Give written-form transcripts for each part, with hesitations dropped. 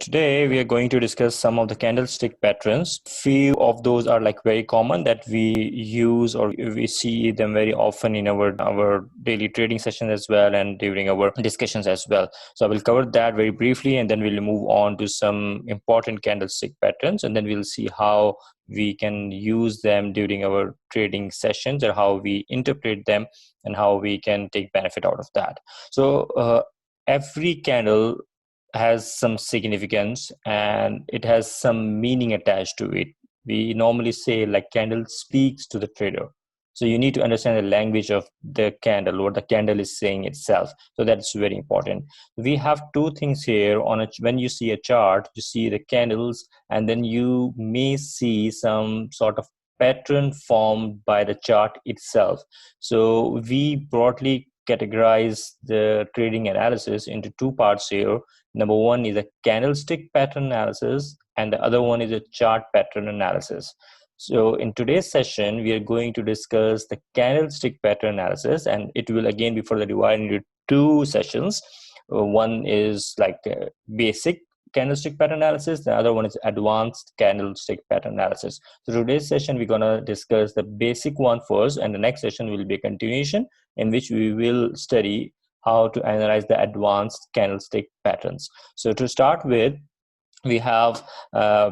Today we are going to discuss some of the candlestick patterns. Few of those are like very common that we use or we see them very often in our daily trading sessions as well and during our discussions as well. So I will cover that very briefly and then we'll move on to some important candlestick patterns and then we'll see how we can use them during our trading sessions or how we interpret them and how we can take benefit out of that. So every candle has some significance and it has some meaning attached to it. We normally say like candle speaks to the trader. So you need to understand the language of the candle, what the candle is saying itself. So that's very important. We have two things here when you see a chart, you see the candles and then you may see some sort of pattern formed by the chart itself. So we broadly categorize the trading analysis into two parts here. Number one is a candlestick pattern analysis, and the other one is a chart pattern analysis. So in today's session, we are going to discuss the candlestick pattern analysis, and it will again be further divided into two sessions. One is like basic candlestick pattern analysis, the other one is advanced candlestick pattern analysis. So today's session, we're going to discuss the basic one first, and the next session will be a continuation in which we will study how to analyze the advanced candlestick patterns. So to start with, we have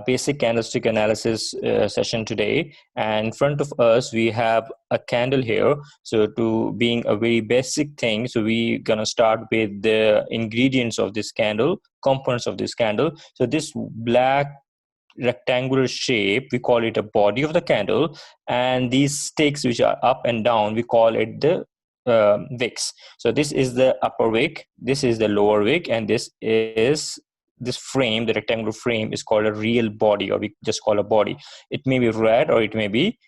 basic candlestick analysis session today, and in front of us we have a candle here. So to being a very basic thing, so we're gonna start with the ingredients of this candle, components of this candle. So this black rectangular shape, we call it a body of the candle, and these sticks which are up and down, we call it the wicks. So this is the upper wick, this is the lower wick, and this frame, the rectangular frame, is called a real body, or we just call a body. It may be red or it may be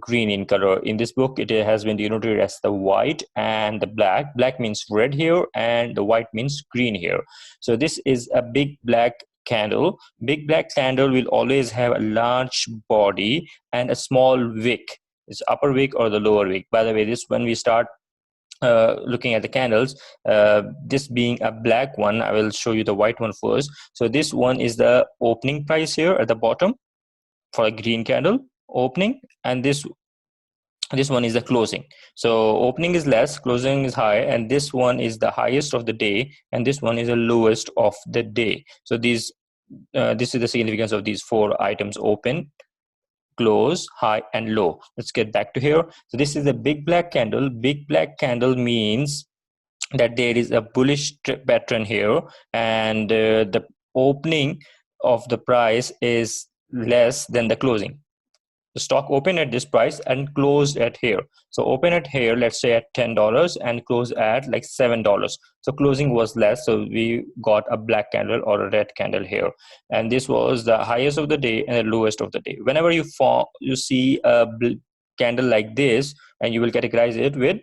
green in color. In this book it has been denoted as the white and the black. Black means red here and the white means green here. So this is a big black candle. Big black candle will always have a large body and a small wick. It's upper wick or the lower wick. By the way, this when we start looking at the candles, this being a black one, I will show you the white one first. So this one is the opening price here at the bottom for a green candle opening, and this one is the closing. So opening is less, closing is high, and this one is the highest of the day and this one is the lowest of the day. So this is the significance of these four items: open, close, high, and low. Let's get back to here. So this is a big black candle. Big black candle means that there is a bullish pattern here, and the opening of the price is less than the closing. The stock opened at this price and closed at here. So open at here, let's say at $10, and close at like $7. So closing was less, so we got a black candle or a red candle here, and this was the highest of the day and the lowest of the day. Whenever you see a candle like this, and you will categorize it with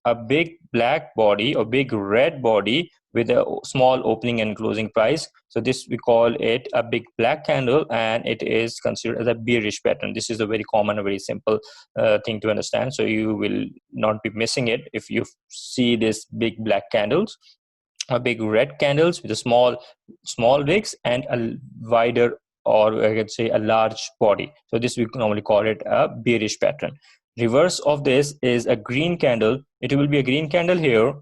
a big black body or big red body with a small opening and closing price. So this, we call it a big black candle, and it is considered as a bearish pattern. This is a very common, a very simple thing to understand, so you will not be missing it if you see this big black candles, a big red candles with a small wicks and a wider, or I could say a large body. So this we normally call it a bearish pattern. Reverse of this is a green candle. It will be a green candle here.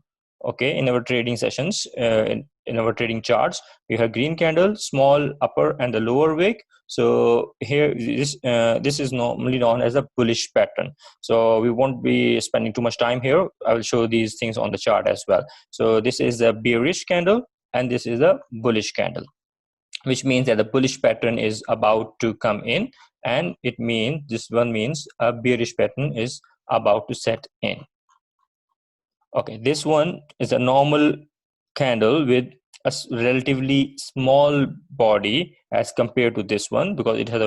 Okay, in our trading sessions, in our trading charts, we have green candle, small upper and the lower wick. So here this is normally known as a bullish pattern. So we won't be spending too much time here. I will show these things on the chart as well. So this is a bearish candle and this is a bullish candle, which means that the bullish pattern is about to come in, and it means this one means a bearish pattern is about to set in. Okay, this one is a normal candle with a relatively small body as compared to this one, because it had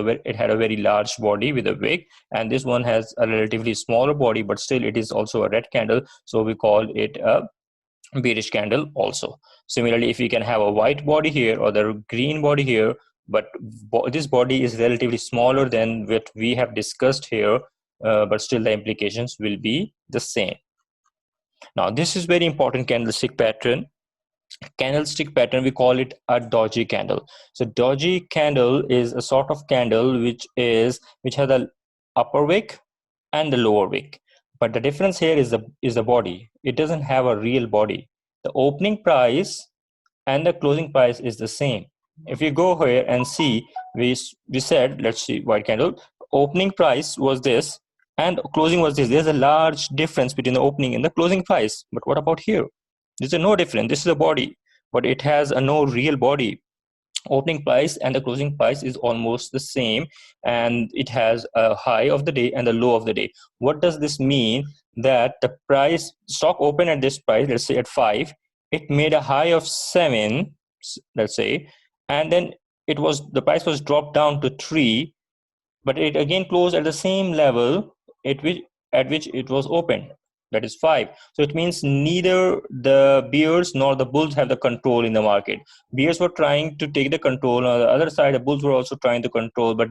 a very large body with a wick, and this one has a relatively smaller body, but still it is also a red candle, so we call it a bearish candle also. Similarly, if we can have a white body here or the green body here, but this body is relatively smaller than what we have discussed here, but still the implications will be the same. Now this is very important candlestick pattern. candlestick pattern, we call it a doji candle. So doji candle is a sort of candle which has a upper wick and the lower wick, but the difference here is the body. It doesn't have a real body. The opening price and the closing price is the same. If you go here and see, we said, let's see, white candle, opening price was this and closing was this. There's a large difference between the opening and the closing price. But what about here? There's no difference. This is a body, but it has a no real body. Opening price and the closing price is almost the same, and it has a high of the day and the low of the day. What does this mean? That the price stock opened at this price, let's say at 5, it made a high of 7, let's say, and then the price was dropped down to 3, but it again closed at the same level at which it was opened, that is 5. So it means neither the bears nor the bulls have the control in the market. Bears were trying to take the control. On the other side, the bulls were also trying to control, but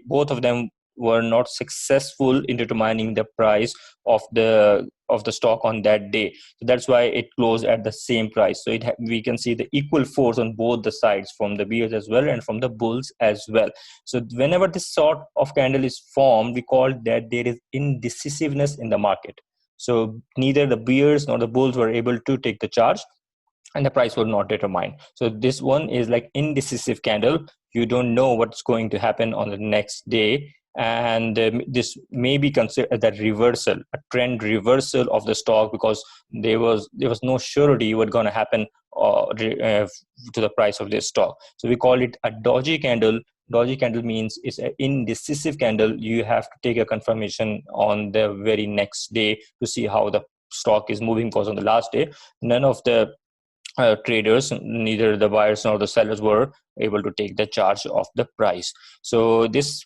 both of them were not successful in determining the price of the stock on that day. So that's why it closed at the same price. So we can see the equal force on both the sides, from the bears as well and from the bulls as well. So whenever this sort of candle is formed, we call that there is indecisiveness in the market. So neither the bears nor the bulls were able to take the charge, and the price was not determined. So this one is like indecisive candle. You don't know what's going to happen on the next day, and this may be considered as a reversal, a trend reversal of the stock, because there was no surety what's going to happen to the price of this stock. So we call it a doji candle. Doji candle means it's an indecisive candle. You have to take a confirmation on the very next day to see how the stock is moving, because on the last day none of the traders, neither the buyers nor the sellers, were able to take the charge of the price. So this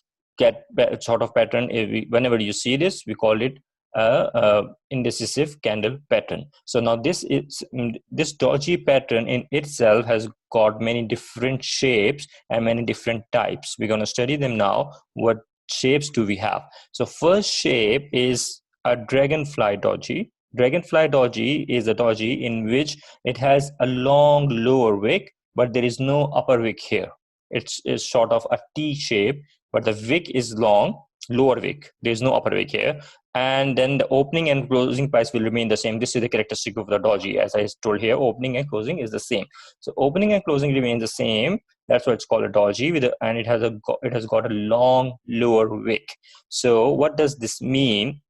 sort of pattern, whenever you see this, we call it a indecisive candle pattern. So now this doji pattern in itself has got many different shapes and many different types. We're going to study them now. What shapes do we have? So first shape is a dragonfly doji. Dragonfly doji is a doji in which it has a long lower wick, but there is no upper wick here. It's sort of a T shape, but the wick is long, lower wick. There is no upper wick here. And then the opening and closing price will remain the same. This is the characteristic of the doji. As I told here, opening and closing is the same. So opening and closing remain the same. That's why it's called a doji, and it has got a long lower wick. So what does this mean?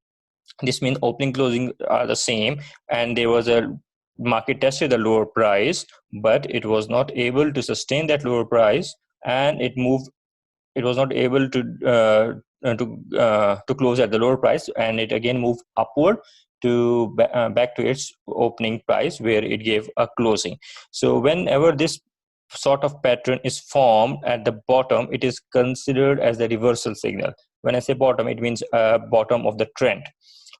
This means opening closing are the same, and there was a market tested the lower price, but it was not able to sustain that lower price, and it was not able to close at the lower price, and it again moved upward to back to its opening price where it gave a closing. So whenever this sort of pattern is formed at the bottom, it is considered as the reversal signal. When I say bottom, it means bottom of the trend.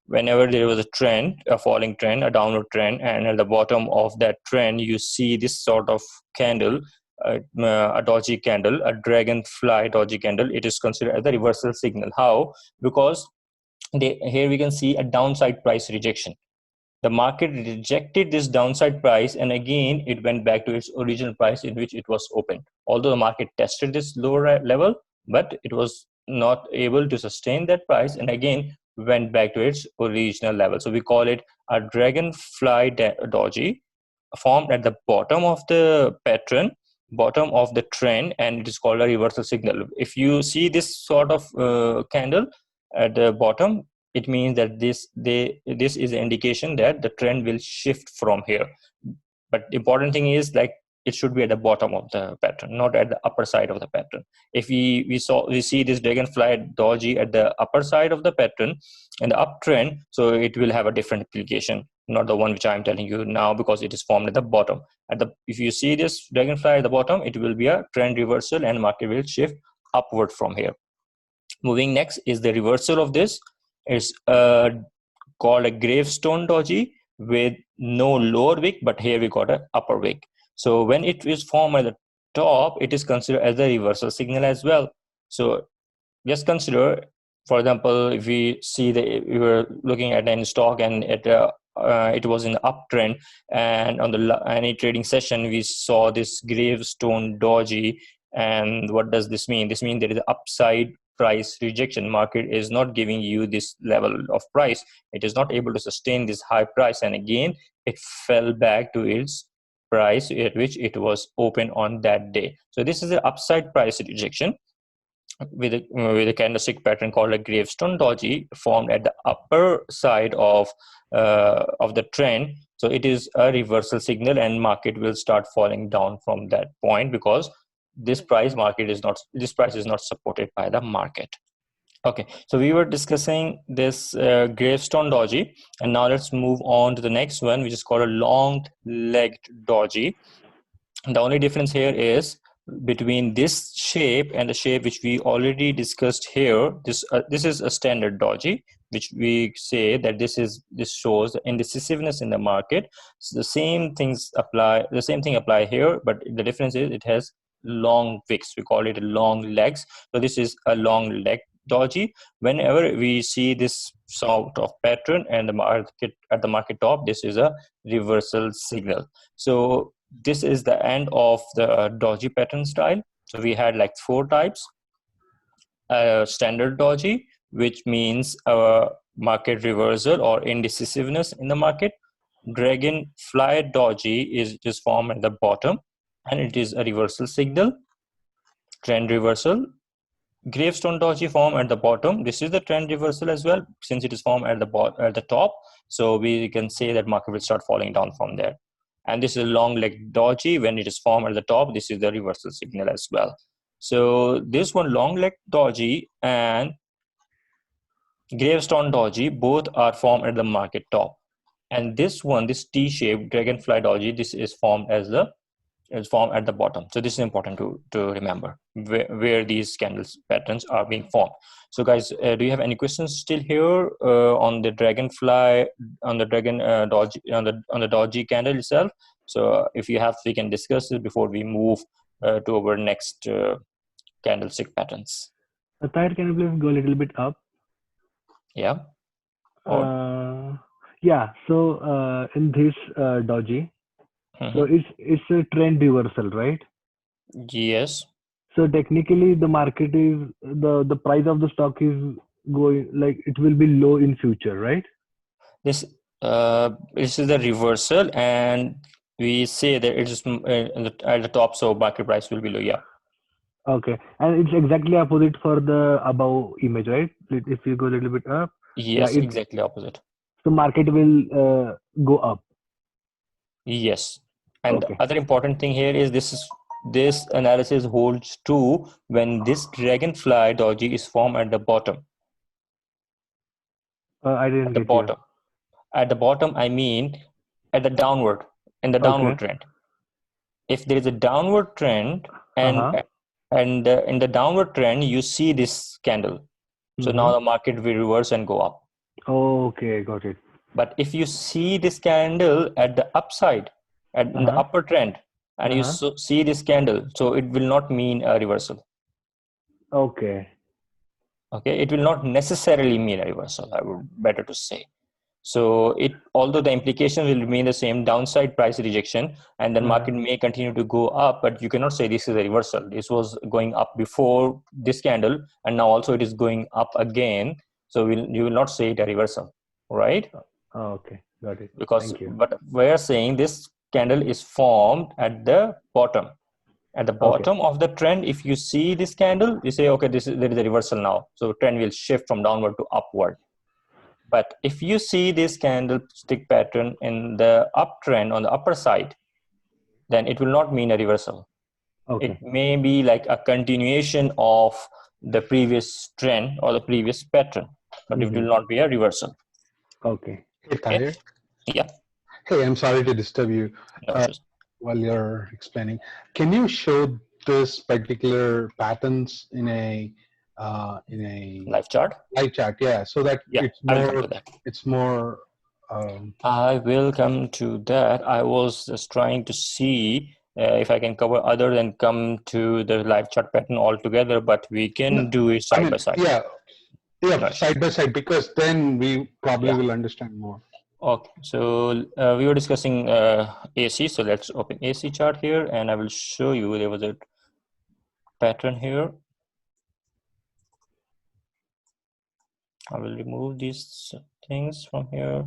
Whenever there was a trend, a falling trend, a downward trend, and at the bottom of that trend you see this sort of candle, a doji candle, a dragonfly doji candle, it is considered as a reversal signal. How? Because here we can see a downside price rejection. The market rejected this downside price, and again it went back to its original price in which it was opened. Although the market tested this lower level, but it was not able to sustain that price, and again went back to its original level. So we call it a dragonfly doji, formed at the bottom of the pattern, bottom of the trend, and it is called a reversal signal. If you see this sort of candle at the bottom, it means that this is an indication that the trend will shift from here. But the important thing is, like, it should be at the bottom of the pattern, not at the upper side of the pattern. If we see this dragonfly doji at the upper side of the pattern in the uptrend, so it will have a different application, not the one which I'm telling you now, because it is formed at the bottom. If you see this dragonfly at the bottom, it will be a trend reversal, and market will shift upward from here. Moving next is the reversal of this. It's called a gravestone doji with no lower wick, but here we got an upper wick. So when it is formed at the top, it is considered as a reversal signal as well. So just consider, for example, if we were looking at any stock, and at the it was in the uptrend, and on the any trading session we saw this gravestone doji. And what does this mean? This means there is an upside price rejection. Market is not giving you this level of price. It is not able to sustain this high price, and again it fell back to its price at which it was open on that day. So this is the upside price rejection with a candlestick pattern called a gravestone doji, formed at the upper side of the trend. So it is a reversal signal, and market will start falling down from that point, because this price is not supported by the market. Okay, so we were discussing this gravestone doji, and now let's move on to the next one, which is called a long-legged doji. The only difference here is between this shape and the shape which we already discussed here. This is a standard doji, which we say that this shows the indecisiveness in the market. So the same thing apply here, but the difference is it has long wicks. We call it long legs. So this is a long leg doji. Whenever we see this sort of pattern and the market at the market top, this is a reversal signal. So this is the end of the doji pattern style. So we had like 4 types. Standard doji, which means a market reversal or indecisiveness in the market. Dragonfly doji is just formed at the bottom, and it is a reversal signal, trend reversal. Gravestone doji form at the bottom. This is the trend reversal as well, since it is formed at the top. So we can say that market will start falling down from there. And this is a long leg doji. When it is formed at the top, this is the reversal signal as well. So this one, long leg doji and gravestone doji, both are formed at the market top. And this one, this T-shaped dragonfly doji, this is formed at the bottom. So this is important to remember where these candles patterns are being formed. So guys, do you have any questions still here on the dragonfly, on the dragon doji, on the doji candle itself? So if you have, we can discuss it before we move to our next candlestick patterns. Tahir, can you please go a little bit up? Yeah. Yeah. So in this doji, so it's a trend reversal, right? Yes. So technically, the market is the price of the stock is going, like, it will be low in future, right? This is the reversal, and we say that it is at the top, so market price will be low. Yeah. Okay, and it's exactly opposite for the above image, right? If you go a little bit up. Yes, yeah, exactly opposite. So market will go up. Yes. And the other important thing here is this analysis holds true when this dragonfly doji is formed at the bottom. I didn't get you. At the bottom, I mean at the downward, in the downward trend. If there is a downward trend and in the downward trend, you see this candle. So now the market will reverse and go up. Okay, got it. But if you see this candle at the upside, in the upper trend, and you see this candle, so it will not mean a reversal. Okay, it will not necessarily mean a reversal, I would better to say. So although the implication will remain the same, downside price rejection, and then market may continue to go up, but you cannot say this is a reversal. This was going up before this candle, and now also it is going up again. So you will not say it a reversal, right? Okay, got it. Because but we're saying this candle is formed at the bottom. At the bottom of the trend, if you see this candle, you say, okay, there is a reversal now. So trend will shift from downward to upward. But if you see this candlestick pattern in the uptrend on the upper side, then it will not mean a reversal. It may be like a continuation of the previous trend or the previous pattern, but it will not be a reversal. Okay. Hey, Tahir. Yeah. Hey, I'm sorry to disturb you while you're explaining. Can you show this particular patterns in a live chart? Live chart, yeah. So that it's more. I will come to that. I was just trying to see if I can cover other than come to the live chart pattern altogether, but we can do it side by side. Yeah, side by side, because then we probably will understand more. Okay, so we were discussing AC. So let's open AC chart here, and I will show you there was a pattern here. I will remove these things from here.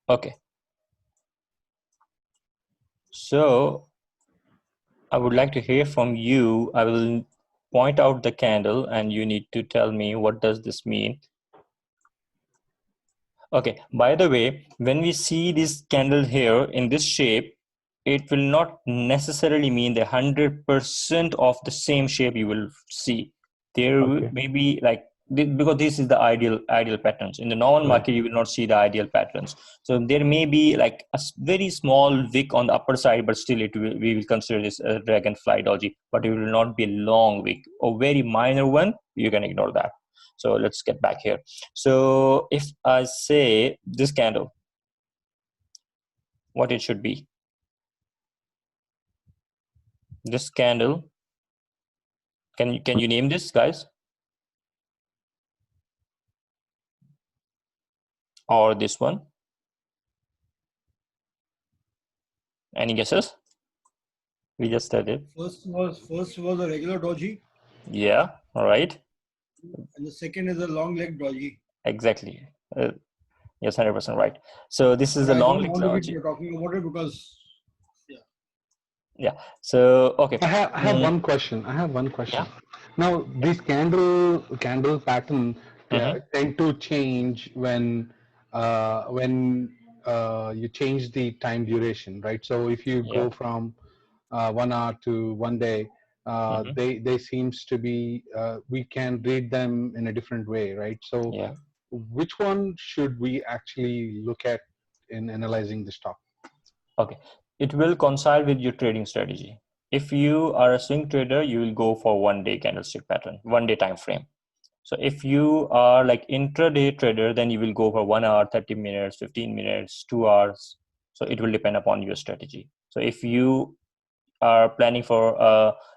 Okay. So I would like to hear from you. I will point out the candle and you need to tell me what does this mean. Okay, by the way, when we see this candle here in this shape, it will not necessarily mean the 100% of the same shape you will see. There Okay. may be like, because this is the ideal patterns. In the normal Right. market, you will not see the ideal patterns. So there may be like a very small wick on the upper side, but still we will consider this a dragonfly doji, but it will not be a long wick. A very minor one, you can ignore that. So let's get back here. So if I say this candle, what it should be? This candle, can you name this, guys? Or this one? Any guesses? We just studied. First was a regular doji, Yeah, all right. and the second is a long leg doji. Exactly. Yes, 100% right. So this is But the I long don't leg know if doji. you're talking about it because Yeah. So okay. I have one question. Yeah. Now these candle pattern tend to change when you change the time duration, right? So if you Yeah. go from 1 hour to 1 day, they seems to be we can read them in a different way, right? So Yeah. which one should we actually look at in analyzing the stock? Okay. It will coincide with your trading strategy. If you are a swing trader, you will go for 1 day candlestick pattern, 1 day time frame. So if you are like intraday trader, then you will go for 1 hour, 30 minutes, 15 minutes, 2 hours. So it will depend upon your strategy. So if you are planning for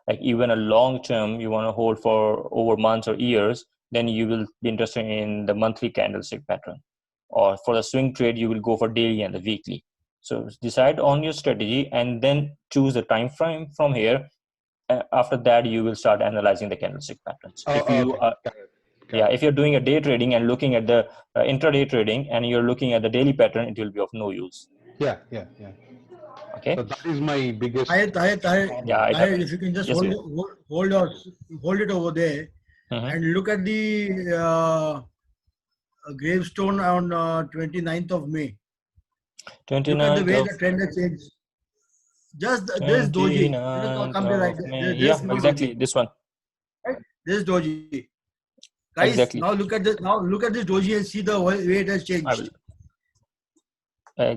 like even a long term, you want to hold for over months or years, then you will be interested in the monthly candlestick pattern. Or for the swing trade, you will go for daily and the weekly. So decide on your strategy and then choose the time frame from here. After that, you will start analyzing the candlestick patterns. If you Okay. are Got it. if you're doing a day trading and looking at the intraday trading and you're looking at the daily pattern, it will be of no use. Yeah. Okay. So that is my biggest. Yeah. Tahir, if you can just Yes. hold it over there and look at the gravestone on 29th of May. Look at the 29th way of the trend has changed. Just this doji. Let us 29th come to right. of May. This Yeah, small exactly. doji. This one. Right? This doji. Guys, Exactly. now look at this. Now look at this doji and see the way it has I changed. will.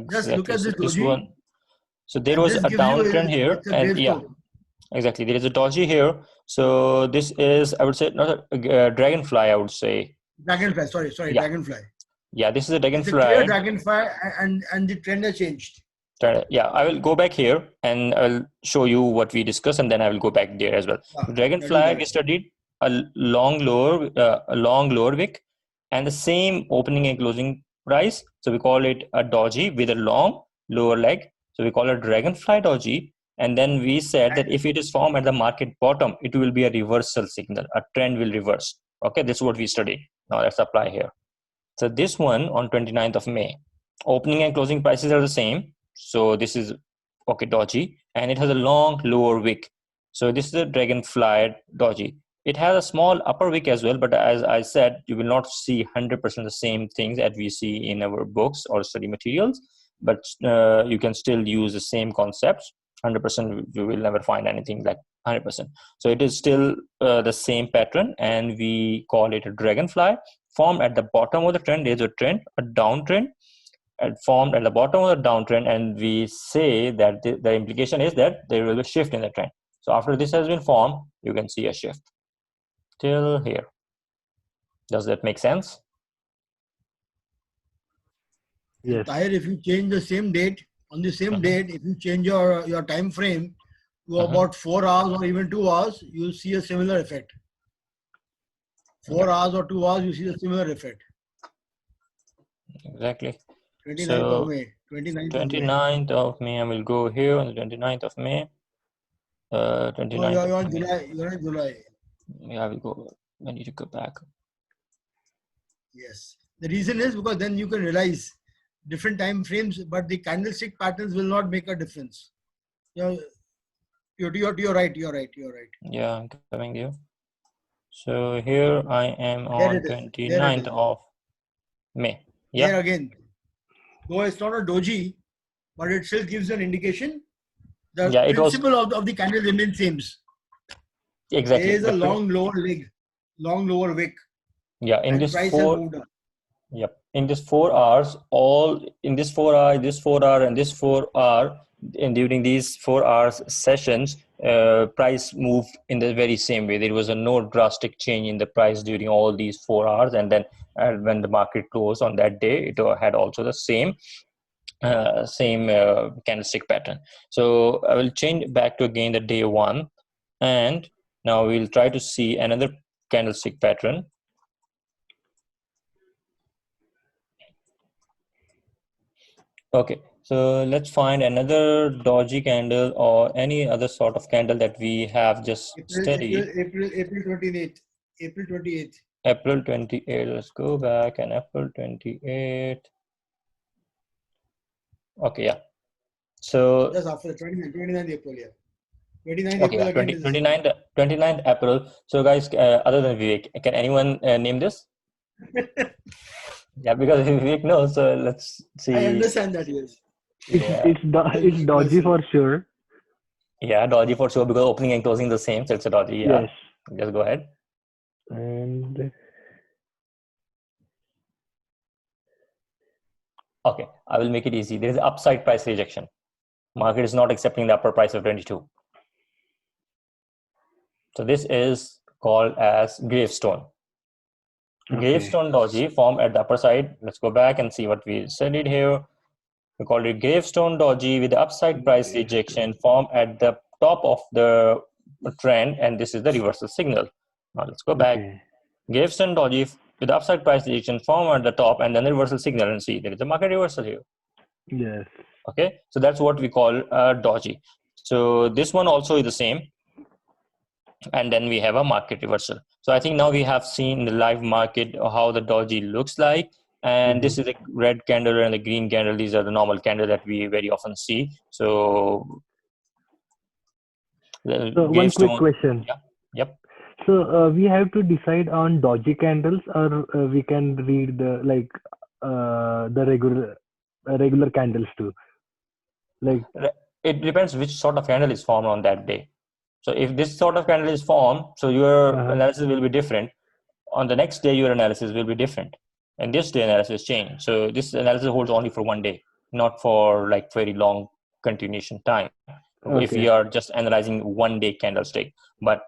Just look Exactly. at So this this doji, one. So there and was this a gives you downtrend here, it's a and yeah, gravestone. exactly. There is a doji here. So this is, I would say, not a dragonfly. I would say. Dragonfly. Sorry, Yeah. dragonfly. Yeah. This is a It's a clear dragonfly. dragonfly, and the trend has changed. Yeah, I will go back here and I'll show you what we discussed, and then I will go back there as well. Yeah, do Dragonfly, that. we studied a long lower wick, and the same opening and closing price. So we call it a doji with a long lower leg. So we call it dragonfly doji. And then we said that if it is formed at the market bottom, it will be a reversal signal. A trend will reverse. Okay, this is what we studied. Now let's apply here. So this one on 29th of May, opening and closing prices are the same. So this is okay doji, and it has a long lower wick. So this is a dragonfly doji. It has a small upper wick as well, but as I said, you will not see 100% the same things that we see in our books or study materials, but you can still use the same concepts. 100% you will never find anything like 100%. So it is still the same pattern, and we call it a dragonfly. Formed at the bottom of the trend. There's a trend, a downtrend, and formed at the bottom of the downtrend, and we say that the implication is that there will be a shift in the trend. So after this has been formed, you can see a shift till here. Does that make sense? Yes. Tahir, if you change the same date, on the same date, if you change your time frame to about 4 hours or even 2 hours, you'll see a similar effect. 4 hours or 2 hours, you see the similar effect. Exactly. 29th of So May. 29th of May. 29th of May, I will go here on the 29th of May. Oh, 29th you're of on May. July. You're in July. Yeah, I will go. I need to go back. Yes. The reason is because then you can realize different time frames, but the candlestick patterns will not make a difference. You're right. You're right. Yeah, I'm coming here. So here I am There on it is. There it 29th is. of May. There Yeah, again. Though it's not a doji, but it still gives an indication. The yeah, it was principle of the candle remains same. exactly. There is a long lower leg, long lower wick, Yeah, in and this price has four, moved up. yep, in this 4 hours, all in this 4 hour, this 4 hour, and this 4 hour, and during these 4 hours sessions, price moved in the very same way. There was a no drastic change in the price during all these 4 hours, and then when the market closed on that day, it had also the same candlestick pattern. So I will change back to again the day one, and now we'll try to see another candlestick pattern. Okay, so let's find another doji candle or any other sort of candle that we have just studied. April 28th. April 28th. April 28th. Let's go back and April 28th. Okay, yeah. So Just after 29th April, yeah. 29th okay, April yeah, again is the same. 29th April. So guys, other than Vivek, can anyone name this? Yeah, because Vivek knows. So let's see. I understand that, yes. Yeah, It's dodgy for sure. yeah, doji for sure because opening and closing the same. So it's a doji. Yeah, Yes. just go ahead. And Okay, I will make it easy. There is upside price rejection. Market is not accepting the upper price of 22. So this is called as gravestone. okay. Gravestone doji formed at the upper side. Let's go back and see what we studied here. We called it gravestone doji with the upside price rejection formed at the top of the trend, and this is the reversal signal. Now let's go back. Okay. Gravestone doji with the upside price rejection formed at the top, and then the reversal signal, and see there is a market reversal here. Yes. Okay, so that's what we call doji. So this one also is the same, and then we have a market reversal. So I think now we have seen the live market how the doji looks like, and this is the red candle and the green candle. These are the normal candle that we very often see. So So one quick question. Yeah. Yep. So we have to decide on doji candles, or we can read the regular candles too. Like It depends which sort of candle is formed on that day. So if this sort of candle is formed, so your analysis will be different. On the next day, your analysis will be different. And this day analysis change. So this analysis holds only for one day, not for like very long continuation time. If you are just analyzing one day candlestick, but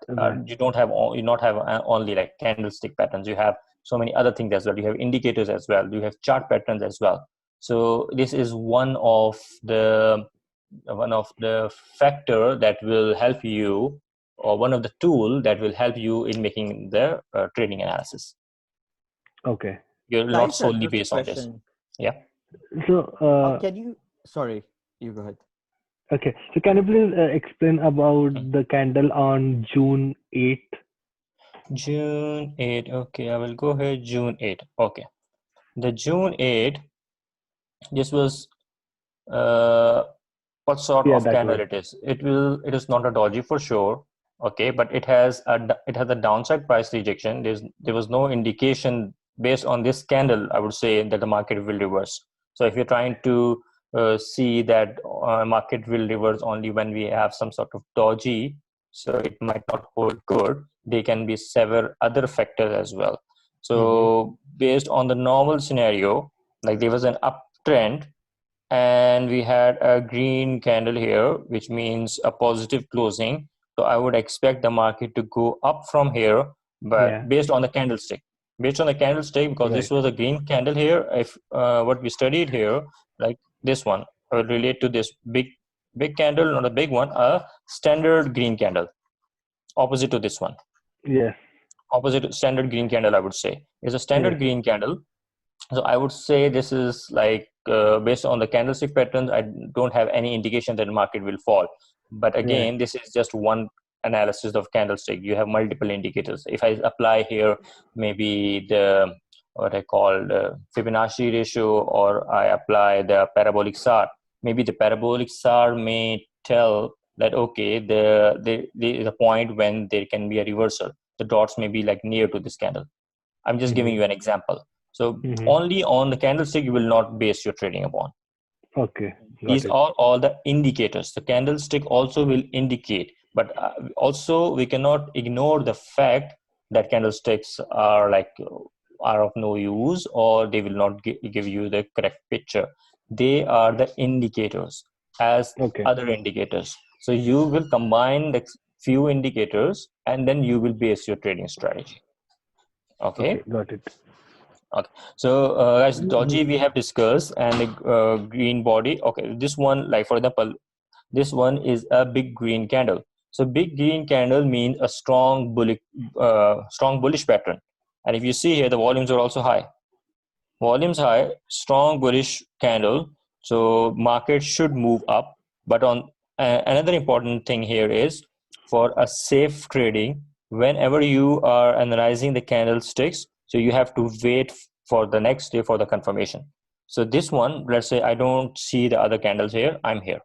you don't have only like candlestick patterns. You have so many other things as well. You have indicators as well. You have chart patterns as well. So this is one of the factor that will help you, or one of the tool that will help you in making the trading analysis. Okay. You're not solely based on this. Yeah. So can you? Sorry, you go ahead. Okay. So can you please explain about the candle on June 8th? June 8th. Okay, I will go ahead. June 8th. Okay. The June 8th. This was what sort of candle it is? It is not a doji for sure. Okay, but it has a downside price rejection. There was no indication based on this candle, I would say, that the market will reverse. So if you're trying to see that market will reverse only when we have some sort of doji, so it might not hold good. There can be several other factors as well. So based on the normal scenario, like there was an uptrend, and we had a green candle here, which means a positive closing. So I would expect the market to go up from here, but based on the candlestick, because this was a green candle here. If what we studied here, like this one, I would relate to this big candle, not a big one, a standard green candle, opposite to this one. Yes. opposite standard green candle, I would say. It's a standard Yes. green candle. So I would say this is like based on the candlestick patterns, I don't have any indication that the market will fall. But again, this is just one analysis of candlestick. You have multiple indicators. If I apply here maybe the what I call the Fibonacci ratio, or I apply the parabolic SAR, maybe the parabolic SAR may tell that okay, there is a point when there can be a reversal. The dots may be like near to this candle. I'm just giving you an example. So only on the candlestick you will not base your trading upon. Okay. These are all the indicators. The candlestick also will indicate, but also we cannot ignore the fact that candlesticks are of no use, or they will not give you the correct picture. They are the indicators as other indicators. So you will combine the few indicators and then you will base your trading strategy. Okay, got it. Okay, so guys, doji we have discussed, and the green body. Okay, this one, like for example, this one is a big green candle. So big green candle means a strong bullish pattern. And if you see here, the volumes are also high. Volumes high, strong bullish candle. So market should move up. But on another important thing here is for a safe trading, whenever you are analyzing the candlesticks, so you have to wait for the next day for the confirmation. So this one, let's say I don't see the other candles here, I'm here.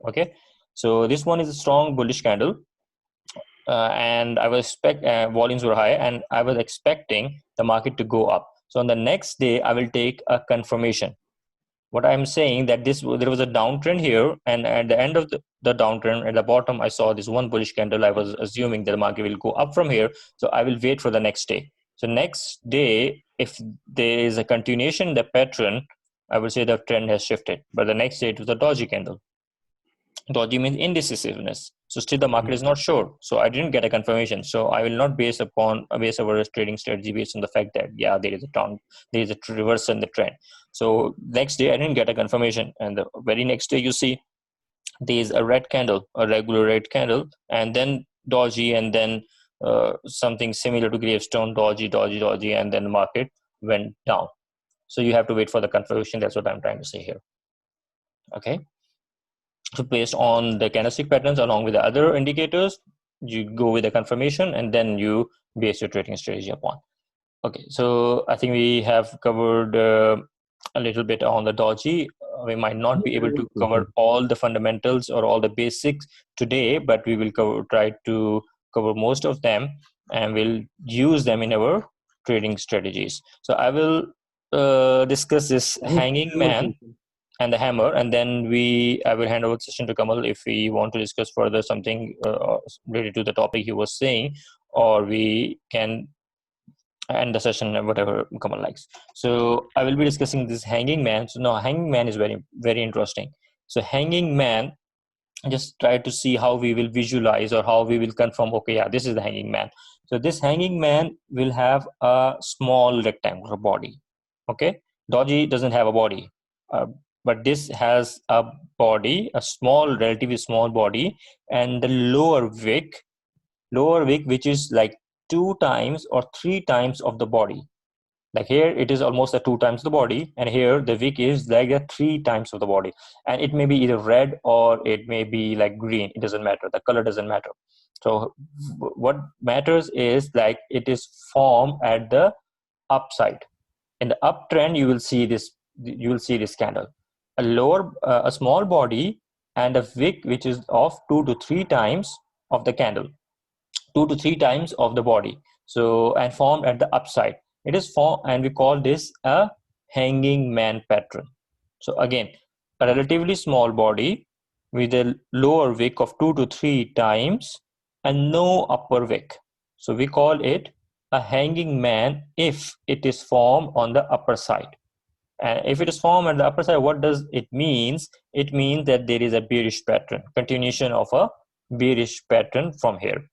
Okay, so this one is a strong bullish candle, and I was volumes were high, and I was expecting the market to go up. So on the next day, I will take a confirmation. What I'm saying that there was a downtrend here, and at the end of the downtrend, at the bottom, I saw this one bullish candle. I was assuming that the market will go up from here, so I will wait for the next day. So next day, if there is a continuation in the pattern, I would say the trend has shifted. But the next day, it was a doji candle. Doji means indecisiveness. So still the market is not sure. So I didn't get a confirmation. So I will not base our trading strategy based on the fact that there is a reversal in the trend. So next day I didn't get a confirmation, and the very next day you see there is a red candle, a regular red candle, and then doji, and then something similar to gravestone, doji, and then the market went down. So you have to wait for the confirmation. That's what I'm trying to say here. Okay. So based on the candlestick patterns along with the other indicators, you go with the confirmation and then you base your trading strategy upon. Okay, so I think we have covered a little bit on the doji. We might not be able to cover all the fundamentals or all the basics today, but we will try to cover most of them, and we'll use them in our trading strategies. So I will discuss this hanging man and the hammer, and then I will hand over the session to Kamal if we want to discuss further something related to the topic he was saying, or we can end the session whatever Kamal likes. So I will be discussing this hanging man. So now hanging man is very, very interesting. So hanging man, just try to see how we will visualize or how we will confirm, okay, yeah, this is the hanging man. So this hanging man will have a small rectangular body. Okay, doji doesn't have a body. But this has a body, a relatively small body, and the lower wick, which is like 2 times or 3 times of the body. Like here, it is almost a 2 times the body, and here the wick is like a 3 times of the body, and it may be either red or it may be like green. It doesn't matter. The color doesn't matter. So what matters is like it is formed at the upside. In the uptrend, you will see this candle. A small body and a wick which is of 2 to 3 times of the candle, 2 to 3 times of the body. So, and formed at the upside. It is formed, and we call this a hanging man pattern. So again, a relatively small body with a lower wick of 2 to 3 times and no upper wick. So we call it a hanging man if it is formed on the upper side. And if it is formed at the upper side, what does it mean? It means that there is a bearish pattern, continuation of a bearish pattern from here.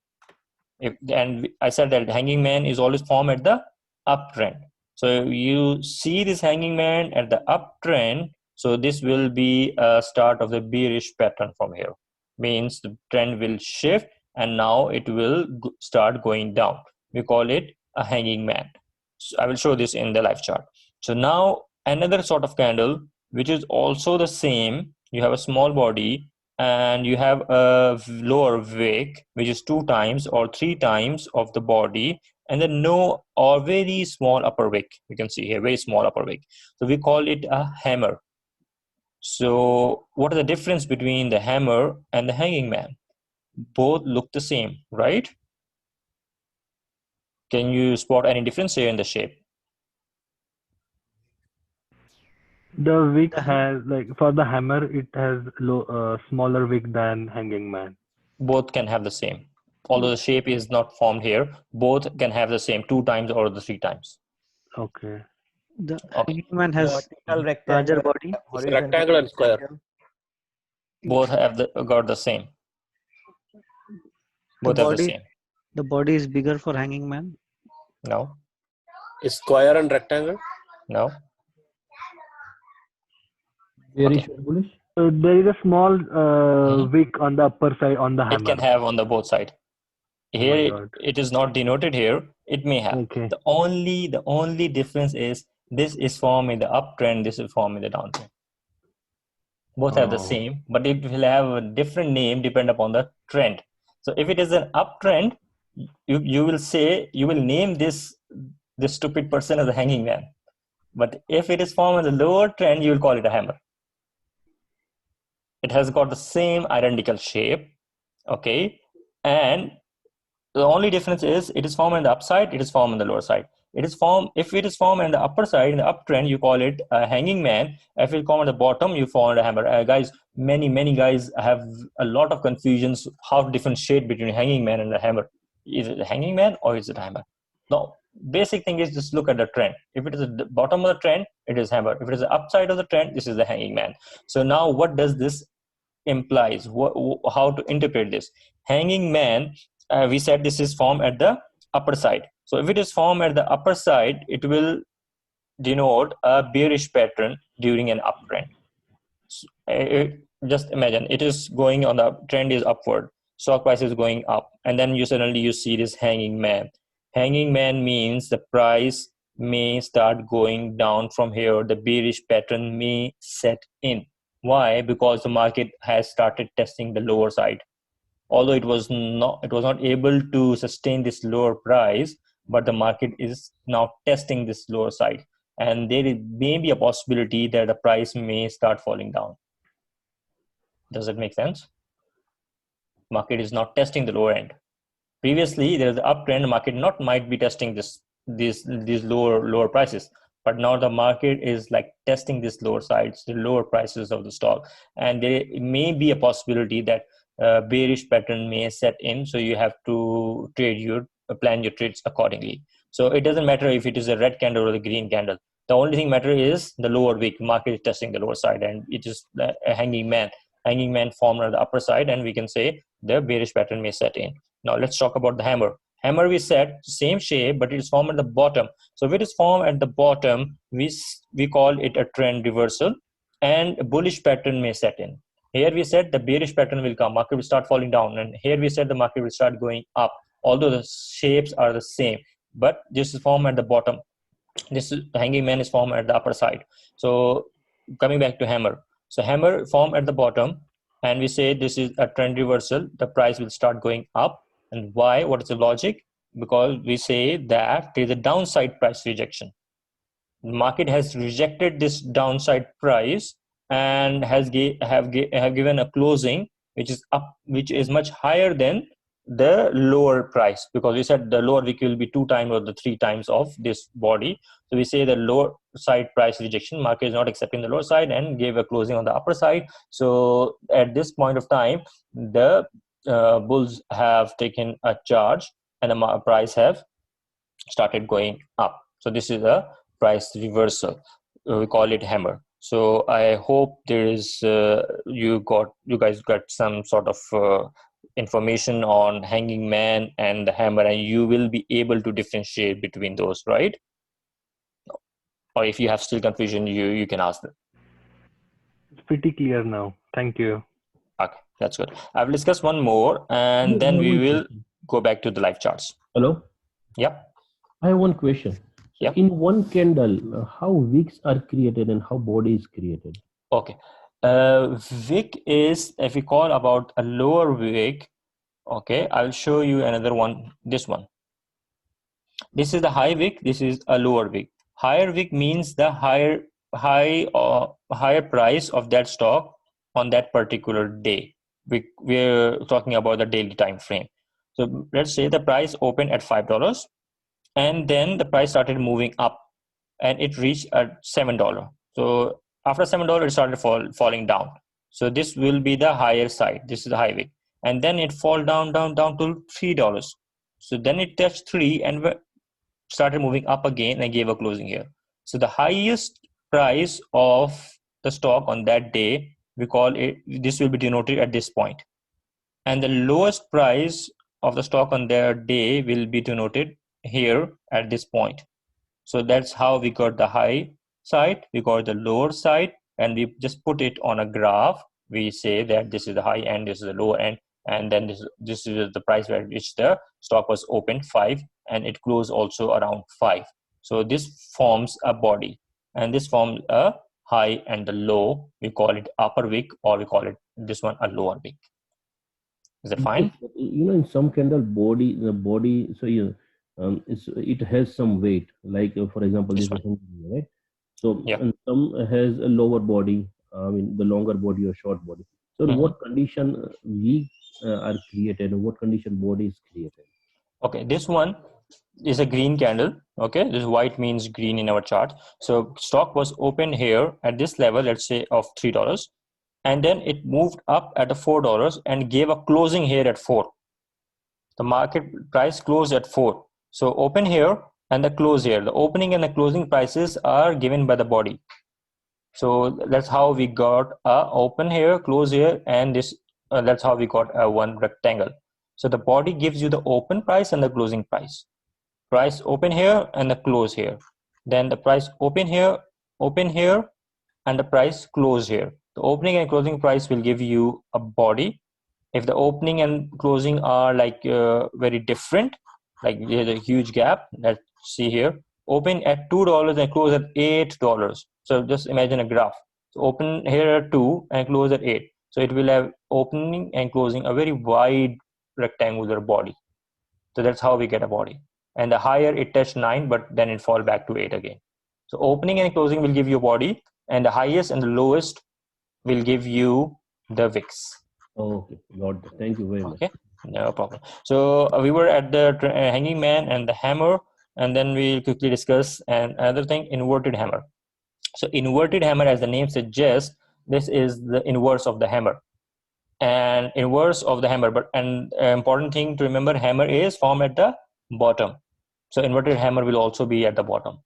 And I said that hanging man is always formed at the uptrend. So you see this hanging man at the uptrend. So this will be a start of the bearish pattern from here. Means the trend will shift and now it will start going down. we call it a hanging man. So I will show this in the live chart. So now another sort of candle, which is also the same. You have a small body and you have a lower wick, which is 2 times or 3 times of the body, and then no or very small upper wick. You can see here, very small upper wick. So we call it a hammer. So what is the difference between the hammer and the hanging man? Both look the same, right? Can you spot any difference here in the shape? The wick has, like, for the hammer, it has smaller wick than hanging man. Both can have the same. Although the shape is not formed here, both can have the same 2 times or the 3 times. Okay. The Okay. hanging man has Vertical, larger rectangle, body. horizontal, rectangle and square. rectangle. Both have got the same. Both have the same. The body is bigger for hanging man. No, Is square and rectangle? no. Very Okay. bullish. There is a small Mhm. wick on the upper side on the hammer. It can have on the both side. Oh Here my God. it is not denoted here. It may have. Okay. The only difference is this is formed in the uptrend. This is formed in the downtrend. Both have the Oh. same, but it will have a different name depend upon the trend. So if it is an uptrend, you will name this stupid person as a hanging man. But if it is formed in the lower trend, you will call it a hammer. It has got the same identical shape, okay, and the only difference is it is formed in the upside, it is formed in the lower side. If it is formed in the upper side, in the uptrend, you call it a hanging man. If it formed at the bottom, you form a hammer. Guys, many guys have a lot of confusions how to differentiate between hanging man and the hammer. Is it a hanging man or is it a hammer? No, basic thing is just look at the trend. If it is at the bottom of the trend, it is hammer. If it is the upside of the trend, this is the hanging man. So now what does this implies? How to interpret this? Hanging man, we said this is formed at the upper side. So if it is formed at the upper side, it will denote a bearish pattern during an uptrend. So, just imagine it is going on, the trend is upward, stock price is going up, and then you suddenly see this hanging man. Hanging man means the price may start going down from here. The bearish pattern may set in. Why? Because the market has started testing the lower side. Although it was not able to sustain this lower price, but the market is now testing this lower side, and there may be a possibility that the price may start falling down. Does it make sense? Market is not testing the lower end. Previously, there is an uptrend. Market might be testing these lower prices, but now the market is like testing this lower sides, the lower prices of the stock, and there may be a possibility that bearish pattern may set in. So you have to plan your trades accordingly. So it doesn't matter if it is a red candle or a green candle. The only thing matter is the lower wick. Market is testing the lower side, and it is a hanging man. Hanging man formed on the upper side, and we can say the bearish pattern may set in. Now let's talk about the hammer. Hammer, we said same shape, but it is formed at the bottom. So if it is formed at the bottom, we call it a trend reversal, and a bullish pattern may set in. Here we said the bearish pattern will come, market will start falling down, and here we said the market will start going up. Although the shapes are the same, but this is formed at the bottom. This hanging man is formed at the upper side. So coming back to hammer. So hammer formed at the bottom, and we say this is a trend reversal. The price will start going up. And why? What is the logic? Because we say that there is a downside price rejection. The market has rejected this downside price and have given a closing which is much higher than the lower price, because we said the lower wick will be 2 times or the 3 times of this body. So we say the lower side price rejection, market is not accepting the lower side and gave a closing on the upper side. So at this point of time, the bulls have taken a charge and the price have started going up. So this is a price reversal. We call it hammer. So I hope there is you guys got some sort of information on hanging man and the hammer, and you will be able to differentiate between those, right? Or if you have still confusion, you can ask them. It's pretty clear now. Thank you. Okay, that's good. I will discuss one more, and then we will go back to the live charts. Hello. Yep. I have one question. So Yep. in one candle, how wicks are created and how body is created? Okay. Wick is, if we call about a lower wick, okay, I'll show you another one, this one. This is the high wick, this is a lower wick. Higher wick means the higher price of that stock on that particular day. We're talking about the daily time frame. So let's say the price opened at $5 and then the price started moving up and it reached at $7. So after $7 it started falling down. So this will be the higher side. This is the high wick, and then it fall down to $3. So then it touched 3 and started moving up again and gave a closing here. So the highest price of the stock on that day, we call it, this will be denoted at this point, and the lowest price of the stock on their day will be denoted here at this point. So that's how we got the high side, we got the lower side, and we just put it on a graph. We say that this is the high end, this is the lower end, and then this is the price at which the stock was opened 5 and it closed also around 5. So this forms a body, and this forms a high and the low. We call it upper wick, or we call it this one a lower wick. Is that fine? Because, in some candle the body, so it has some weight. Like for example, This this one. is hanging, right? So Yeah. and some has a lower body. I mean, the longer body or short body. So in what condition we are created, and what condition body is created? Okay, this one is a green candle. Okay, this white means green in our chart. So stock was open here at this level, let's say of $3, and then it moved up at the $4 and gave a closing here at 4. The market price closed at 4. So open here and the close here. The opening and the closing prices are given by the body. So that's how we got a open here, close here, and this. That's how we got a one rectangle. So the body gives you the open price and the closing price. Price open here and the close here. Then the price open here, and the price close here. The opening and closing price will give you a body. If the opening and closing are like very different, like there's a huge gap, let's see here, open at $2 and close at $8. So just imagine a graph. So open here at 2 and close at 8. So it will have opening and closing a very wide rectangular body. So that's how we get a body. And the higher it touched 9, but then it fall back to 8 again. So opening and closing will give you a body, and the highest and the lowest will give you the wicks. Okay, got that. Thank you very much. Okay, no problem. So we were at the hanging man and the hammer, and then we'll quickly discuss another thing, inverted hammer. So inverted hammer, as the name suggests, this is the inverse of the hammer. And inverse of the hammer, but an important thing to remember, hammer is formed at the bottom. So inverted hammer will also be at the bottom.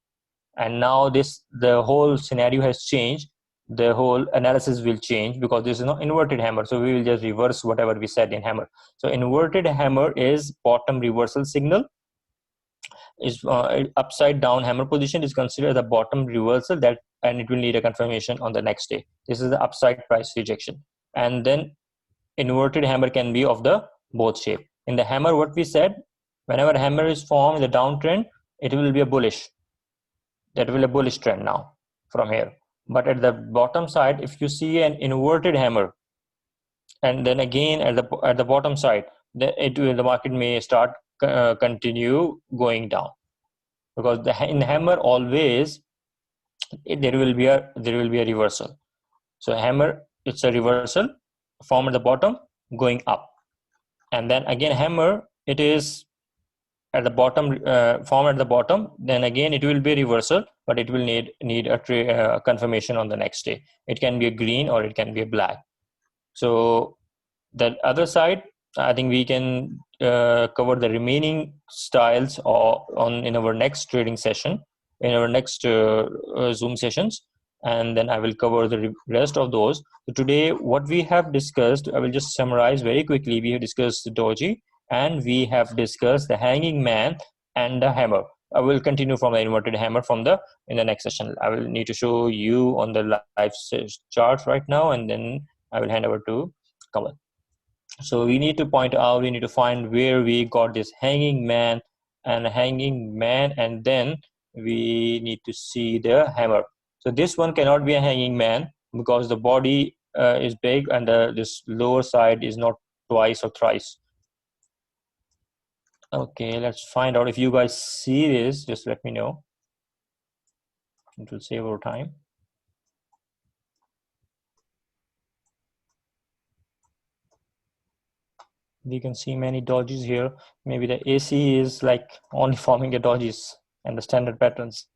And now the whole scenario has changed. The whole analysis will change because this is not inverted hammer. So we will just reverse whatever we said in hammer. So inverted hammer is bottom reversal signal. Is upside down hammer position is considered the bottom reversal, that, and it will need a confirmation on the next day. This is the upside price rejection. And then inverted hammer can be of the both shape. In the hammer, what we said, whenever hammer is formed in the downtrend, it will be a bullish. That will be a bullish trend now from here. But at the bottom side, if you see an inverted hammer, and then again at the bottom side, the market may start continue going down, because in the hammer always there will be a reversal. So hammer, it's a reversal form at the bottom going up, and then again hammer, it is at the bottom, form at the bottom, then again it will be reversal, but it will need a confirmation on the next day. It can be a green or it can be a black. So the other side, I think we can cover the remaining styles in our next trading session, in our next Zoom sessions, and then I will cover the rest of those. So today, what we have discussed, I will just summarize very quickly. We have discussed the doji, and we have discussed the hanging man and the hammer. I will continue from the inverted hammer in the next session. I will need to show you on the live charts right now, and then I will hand over to Kamal. So we need to point out, we need to find where we got this hanging man and a hanging man, and then we need to see the hammer. So this one cannot be a hanging man because the body is big and this lower side is not twice or thrice. Okay, let's find out. If you guys see this, just let me know. It will save our time. We can see many dodges here. Maybe the AC is like only forming the dodges and the standard patterns.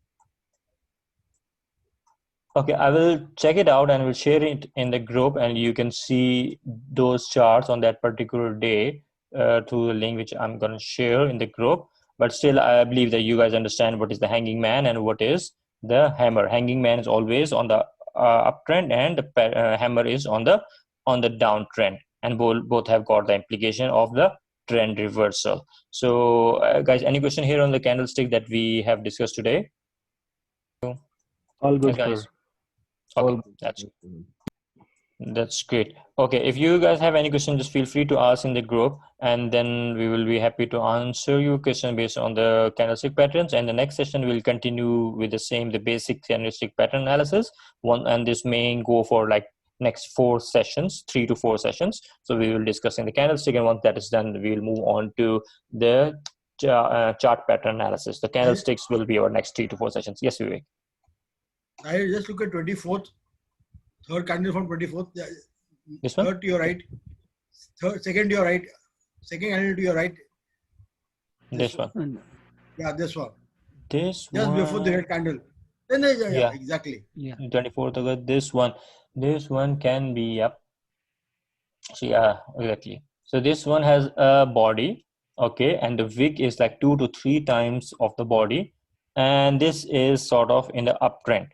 Okay, I will check it out and will share it in the group, and you can see those charts on that particular day through the link which I'm going to share in the group. But still, I believe that you guys understand what is the hanging man and what is the hammer. Hanging man is always on the uptrend, and the hammer is on the downtrend, and both have got the implication of the trend reversal. So guys, any question here on the candlestick that we have discussed today? All good, guys. sir. Okay, that's great. Okay, if you guys have any questions, just feel free to ask in the group, and then we will be happy to answer your question based on the candlestick patterns. And the next session will continue with the basic candlestick pattern analysis and this may go for like next 4 sessions, 3 to 4 sessions. So we will discuss in the candlestick, and once that is done, we will move on to the chart pattern analysis. The candlesticks will be our next 3 to 4 sessions. Yes, Vivek. I just look at 24th, third candle from 24th. This one? Third to your right, second to your right, second candle to your right. This one. Yeah, this one. This just one. Before the red candle. Then yeah, exactly. Yeah. 24th August. This one can be up. So yeah, exactly. So this one has a body, okay, and the wick is like 2 to 3 times of the body, and this is sort of in the uptrend.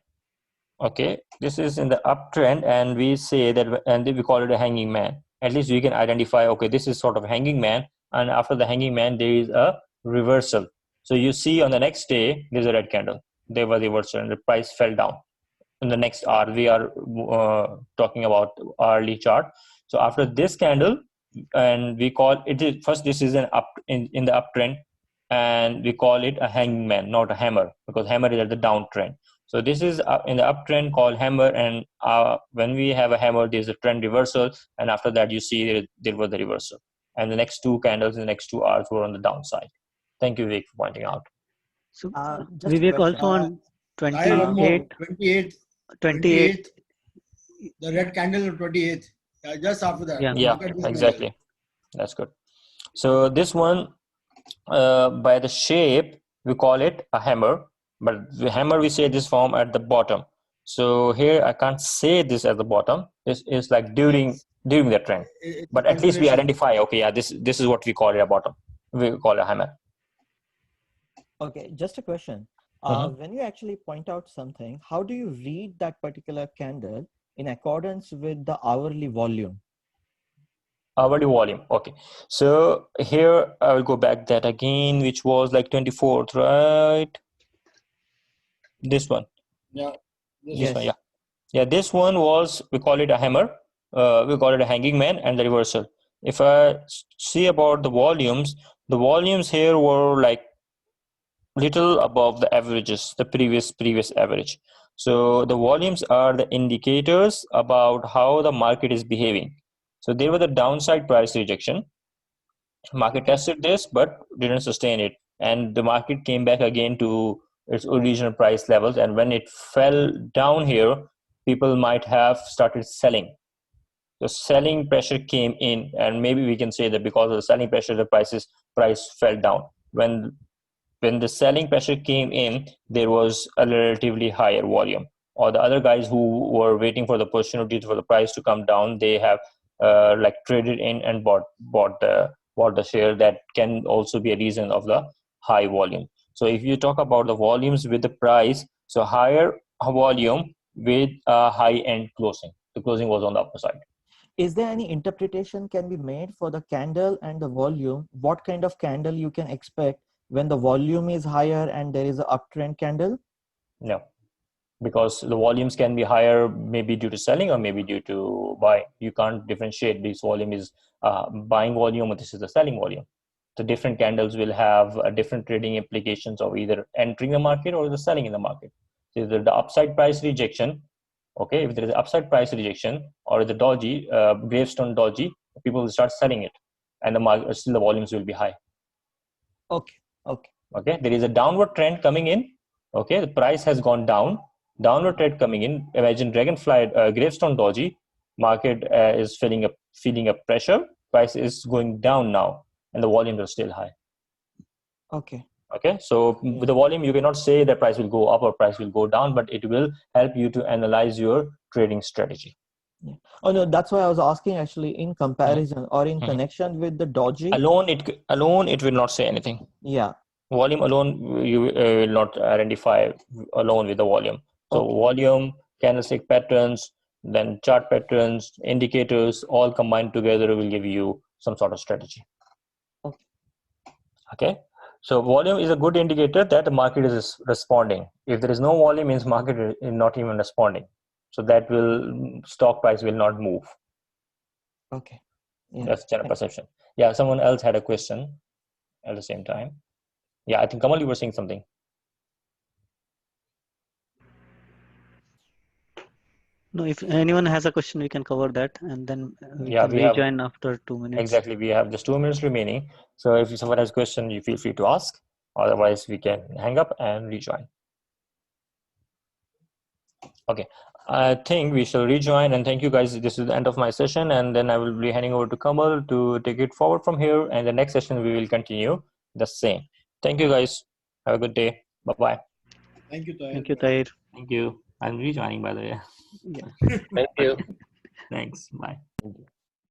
Okay, this is in the uptrend, and we say that, and we call it a hanging man. At least we can identify, okay, this is sort of hanging man, and after the hanging man there is a reversal. So you see on the next day there's a red candle, there was a reversal and the price fell down. In the next hour, we are talking about hourly chart. So after this candle, and we call it first, this is an up in the uptrend, and we call it a hanging man, not a hammer, because hammer is at the downtrend. So this is in the uptrend called hammer, and when we have a hammer, there's a trend reversal, and after that you see there was a reversal, and the next 2 candles in the next 2 hours were on the downside. Thank you, Vivek, for pointing out. So just a Vivek question. also on I have one more. 28. 28. The red candle of 28th. Just after that. Yeah, exactly. That's good. So this one, by the shape, we call it a hammer, but the hammer we say this form at the bottom. So here I can't say this at the bottom. This is like during the trend, but at least we identify, okay, yeah, this is what we call it a bottom. We call it a hammer. Okay, just a question. When you actually point out something, how do you read that particular candle in accordance with the hourly volume? Hourly volume. Okay. So here I will go back that again, which was like 24th, right? This one. Yeah. Yes. One, yeah. Yeah, this one was, we call it a hammer. We call it a hanging man and the reversal. If I see about the volumes here were like little above the averages, the previous average. So the volumes are the indicators about how the market is behaving. So there was a downside price rejection. Market tested this but didn't sustain it, and the market came back again to its original price levels, and when it fell down here, people might have started selling. The selling pressure came in, and maybe we can say that because of the selling pressure, the price fell down. When the selling pressure came in, there was a relatively higher volume. Or the other guys who were waiting for the opportunity for the price to come down, they have like traded in and bought the share. That can also be a reason of the high volume. So if you talk about the volumes with the price, so higher volume with a high end closing. The closing was on the upper side. Is there any interpretation can be made for the candle and the volume? What kind of candle you can expect when the volume is higher and there is an uptrend candle? No, because the volumes can be higher maybe due to selling or maybe due to buying. You can't differentiate this volume is buying volume or this is the selling volume. the different candles will have different trading implications of either entering the market or the selling in the market. So either the upside price rejection, okay, if there is upside price rejection, or the doji, gravestone doji, people will start selling it, and the market, still the volumes will be high. Okay. Okay. Okay, there is a downward trend coming in. Okay, the price has gone down. Downward trend coming in. Imagine dragonfly, gravestone doji. Market is feeling a pressure. Price is going down now, and the volumes are still high. Okay. Okay, so with the volume, you cannot say that price will go up or price will go down, but it will help you to analyze your trading strategy. Yeah. Oh no, that's why I was asking actually in comparison or in connection with the doji. Alone, it will not say anything. Yeah. Volume alone, you will not identify alone with the volume. So volume, candlestick patterns, then chart patterns, indicators, all combined together will give you some sort of strategy. Okay. Okay. So volume is a good indicator that the market is responding. If there is no volume, means market is not even responding. So that will stock price will not move. Okay. Yeah. That's general perception. Yeah. Someone else had a question at the same time. Yeah, I think Kamal, you were saying something. No, if anyone has a question, we can cover that, and then we Yeah, can we have- rejoin after 2 minutes. Exactly. We have just 2 minutes remaining. So if someone has a question, you feel free to ask. Otherwise, we can hang up and rejoin. Okay. I think we shall rejoin, and thank you guys. This is the end of my session, and then I will be handing over to Kamal to take it forward from here. And the next session, we will continue the same. Thank you guys. Have a good day. Bye-bye. Thank you, Tahir. Thank you, Tahir. Thank you. I'm rejoining, by the way. Yeah. Thank you. Thanks. Bye. Thank you.